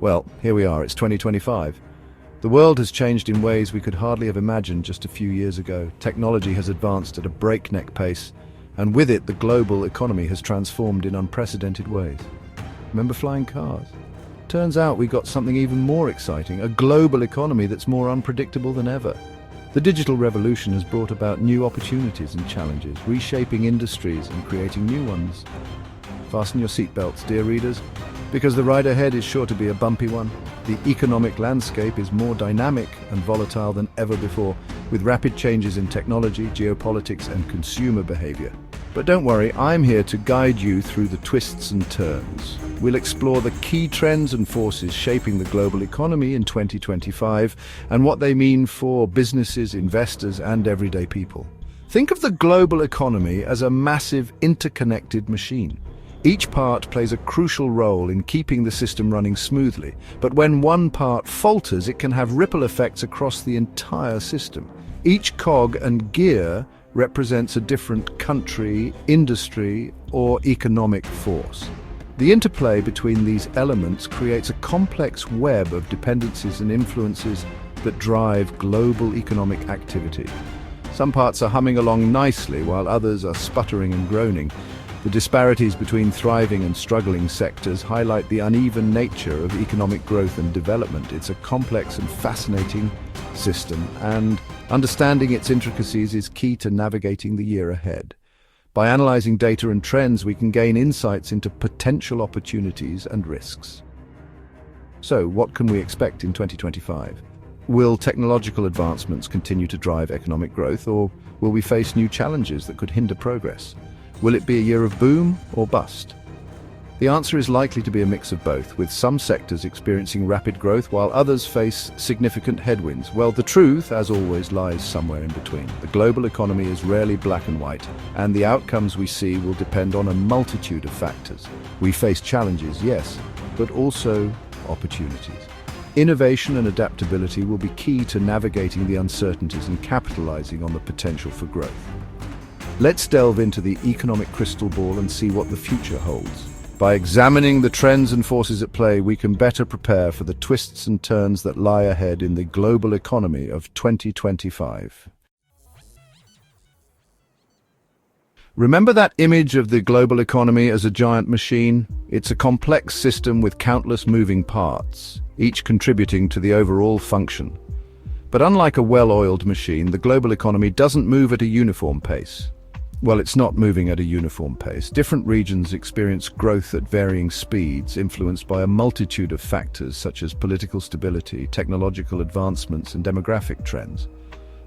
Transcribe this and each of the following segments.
Well, here we are, it's 2025. The world has changed in ways we could hardly have imagined just a few years ago. Technology has advanced at a breakneck pace, and with it, the global economy has transformed in unprecedented ways. Remember flying cars? Turns out we got something even more exciting, a global economy that's more unpredictable than ever. The digital revolution has brought about new opportunities and challenges, reshaping industries and creating new ones. Fasten your seatbelts, dear readers, because the ride ahead is sure to be a bumpy one. The economic landscape is more dynamic and volatile than ever before, with rapid changes in technology, geopolitics, and consumer behavior. But don't worry, I'm here to guide you through the twists and turns. We'll explore the key trends and forces shaping the global economy in 2025 and what they mean for businesses, investors, and everyday people. Think of the global economy as a massive interconnected machine. Each part plays a crucial role in keeping the system running smoothly, but when one part falters, it can have ripple effects across the entire system. Each cog and gear represents a different country, industry, or economic force. The interplay between these elements creates a complex web of dependencies and influences that drive global economic activity. Some parts are humming along nicely, while others are sputtering and groaning. The disparities between thriving and struggling sectors highlight the uneven nature of economic growth and development. It's a complex and fascinating system, and understanding its intricacies is key to navigating the year ahead. By analyzing data and trends, we can gain insights into potential opportunities and risks. So, what can we expect in 2025? Will technological advancements continue to drive economic growth, or will we face new challenges that could hinder progress? Will it be a year of boom or bust? The answer is likely to be a mix of both, with some sectors experiencing rapid growth while others face significant headwinds. Well, the truth, as always, lies somewhere in between. The global economy is rarely black and white, and the outcomes we see will depend on a multitude of factors. We face challenges, yes, but also opportunities. Innovation and adaptability will be key to navigating the uncertainties and capitalizing on the potential for growth. Let's delve into the economic crystal ball and see what the future holds. By examining the trends and forces at play, we can better prepare for the twists and turns that lie ahead in the global economy of 2025. Remember that image of the global economy as a giant machine? It's a complex system with countless moving parts, each contributing to the overall function. But unlike a well-oiled machine, the global economy doesn't move at a uniform pace. Well, it's not moving at a uniform pace. Different regions experience growth at varying speeds, influenced by a multitude of factors such as political stability, technological advancements, and demographic trends.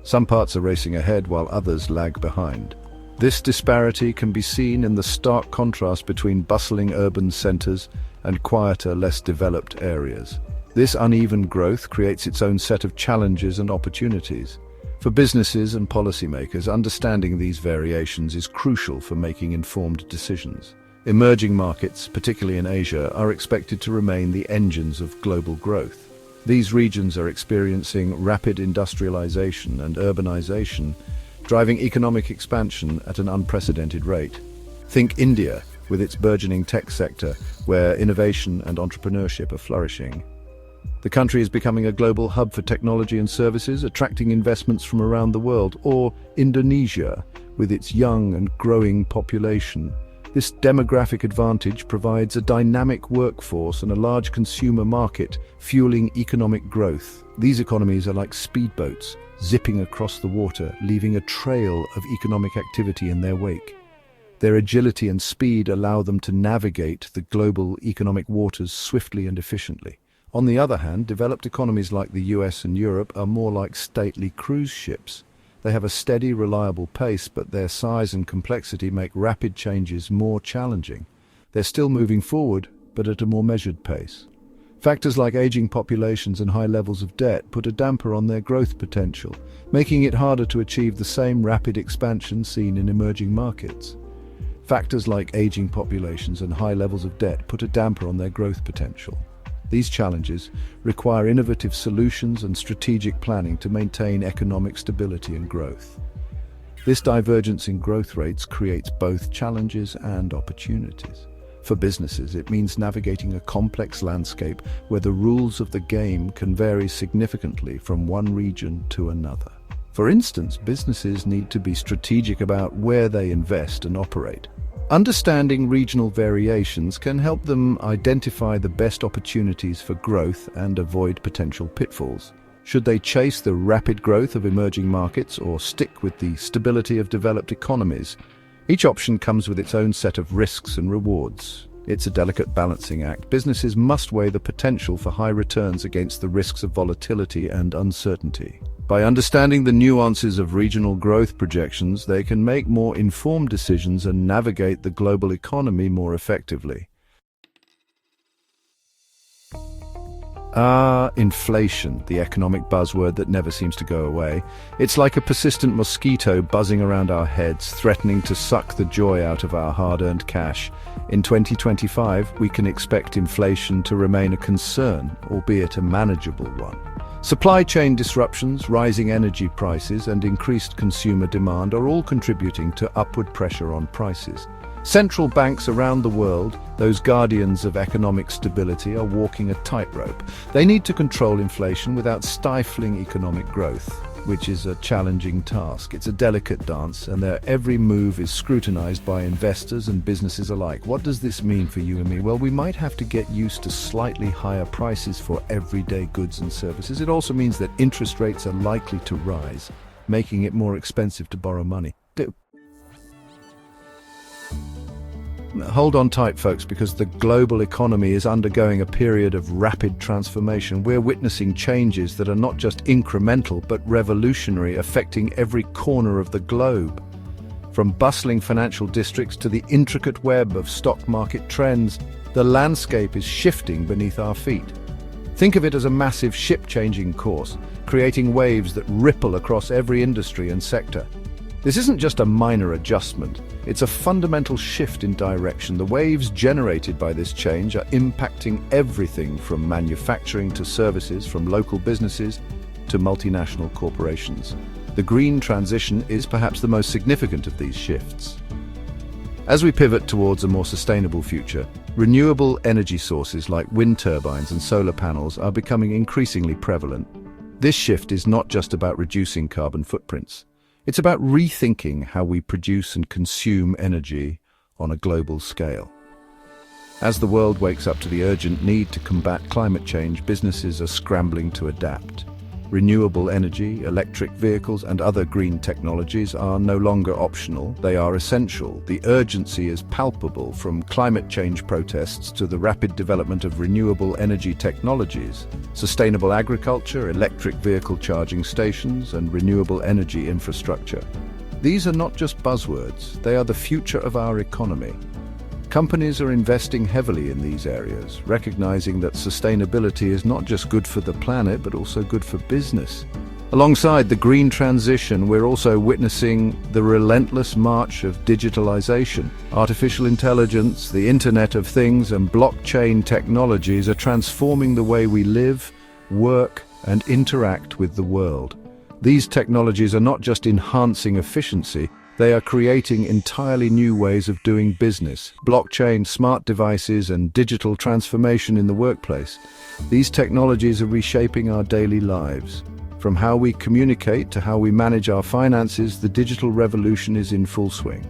Some parts are racing ahead while others lag behind. This disparity can be seen in the stark contrast between bustling urban centers and quieter, less developed areas. This uneven growth creates its own set of challenges and opportunities. For businesses and policymakers, understanding these variations is crucial for making informed decisions. Emerging markets, particularly in Asia, are expected to remain the engines of global growth. These regions are experiencing rapid industrialization and urbanization, driving economic expansion at an unprecedented rate. Think India, with its burgeoning tech sector, where innovation and entrepreneurship are flourishing. The country is becoming a global hub for technology and services, attracting investments from around the world. Or Indonesia, with its young and growing population. This demographic advantage provides a dynamic workforce and a large consumer market, fueling economic growth. These economies are like speedboats, zipping across the water, leaving a trail of economic activity in their wake. Their agility and speed allow them to navigate the global economic waters swiftly and efficiently. On the other hand, developed economies like the US and Europe are more like stately cruise ships. They have a steady, reliable pace, but their size and complexity make rapid changes more challenging. They're still moving forward, but at a more measured pace. Factors like aging populations and high levels of debt put a damper on their growth potential, making it harder to achieve the same rapid expansion seen in emerging markets. Factors like aging populations and high levels of debt put a damper on their growth potential. These challenges require innovative solutions and strategic planning to maintain economic stability and growth. This divergence in growth rates creates both challenges and opportunities. For businesses, it means navigating a complex landscape where the rules of the game can vary significantly from one region to another. For instance, businesses need to be strategic about where they invest and operate. Understanding regional variations can help them identify the best opportunities for growth and avoid potential pitfalls. Should they chase the rapid growth of emerging markets or stick with the stability of developed economies? Each option comes with its own set of risks and rewards. It's a delicate balancing act. Businesses must weigh the potential for high returns against the risks of volatility and uncertainty. By understanding the nuances of regional growth projections, they can make more informed decisions and navigate the global economy more effectively. Inflation, the economic buzzword that never seems to go away. It's like a persistent mosquito buzzing around our heads, threatening to suck the joy out of our hard-earned cash. In 2025, we can expect inflation to remain a concern, albeit a manageable one. Supply chain disruptions, rising energy prices, and increased consumer demand are all contributing to upward pressure on prices. Central banks around the world, those guardians of economic stability, are walking a tightrope. They need to control inflation without stifling economic growth, which is a challenging task. It's a delicate dance, and their every move is scrutinized by investors and businesses alike. What does this mean for you and me? Well, we might have to get used to slightly higher prices for everyday goods and services. It also means that interest rates are likely to rise, making it more expensive to borrow money. Hold on tight, folks, because the global economy is undergoing a period of rapid transformation. We're witnessing changes that are not just incremental but revolutionary, affecting every corner of the globe. From bustling financial districts to the intricate web of stock market trends, the landscape is shifting beneath our feet. Think of it as a massive ship changing course, creating waves that ripple across every industry and sector. This isn't just a minor adjustment, it's a fundamental shift in direction. The waves generated by this change are impacting everything from manufacturing to services, from local businesses to multinational corporations. The green transition is perhaps the most significant of these shifts. As we pivot towards a more sustainable future, renewable energy sources like wind turbines and solar panels are becoming increasingly prevalent. This shift is not just about reducing carbon footprints. It's about rethinking how we produce and consume energy on a global scale. As the world wakes up to the urgent need to combat climate change, businesses are scrambling to adapt. Renewable energy, electric vehicles, and other green technologies are no longer optional, they are essential. The urgency is palpable, from climate change protests to the rapid development of renewable energy technologies. Sustainable agriculture, electric vehicle charging stations, and renewable energy infrastructure. These are not just buzzwords, they are the future of our economy. Companies are investing heavily in these areas, recognizing that sustainability is not just good for the planet, but also good for business. Alongside the green transition, we're also witnessing the relentless march of digitalization. Artificial intelligence, the Internet of Things, and blockchain technologies are transforming the way we live, work, and interact with the world. These technologies are not just enhancing efficiency, they are creating entirely new ways of doing business. Blockchain, smart devices, and digital transformation in the workplace. These technologies are reshaping our daily lives. From how we communicate to how we manage our finances, the digital revolution is in full swing.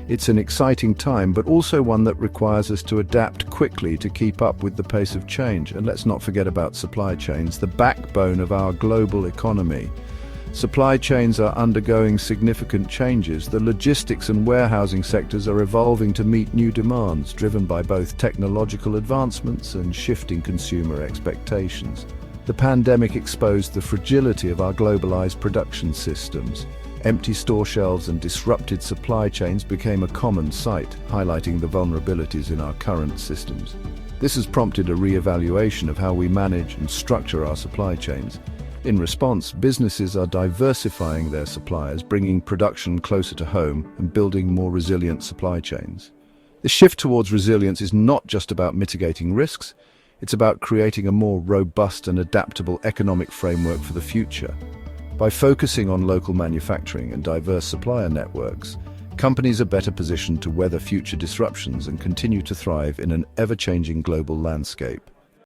It's an exciting time, but also one that requires us to adapt quickly to keep up with the pace of change. And let's not forget about supply chains, the backbone of our global economy. Supply chains are undergoing significant changes. The logistics and warehousing sectors are evolving to meet new demands, driven by both technological advancements and shifting consumer expectations. The pandemic exposed the fragility of our globalized production systems. Empty store shelves and disrupted supply chains became a common sight, highlighting the vulnerabilities in our current systems. This has prompted a re-evaluation of how we manage and structure our supply chains. In response, businesses are diversifying their suppliers, bringing production closer to home and building more resilient supply chains. The shift towards resilience is not just about mitigating risks, it's about creating a more robust and adaptable economic framework for the future. By focusing on local manufacturing and diverse supplier networks, companies are better positioned to weather future disruptions and continue to thrive in an ever-changing global landscape.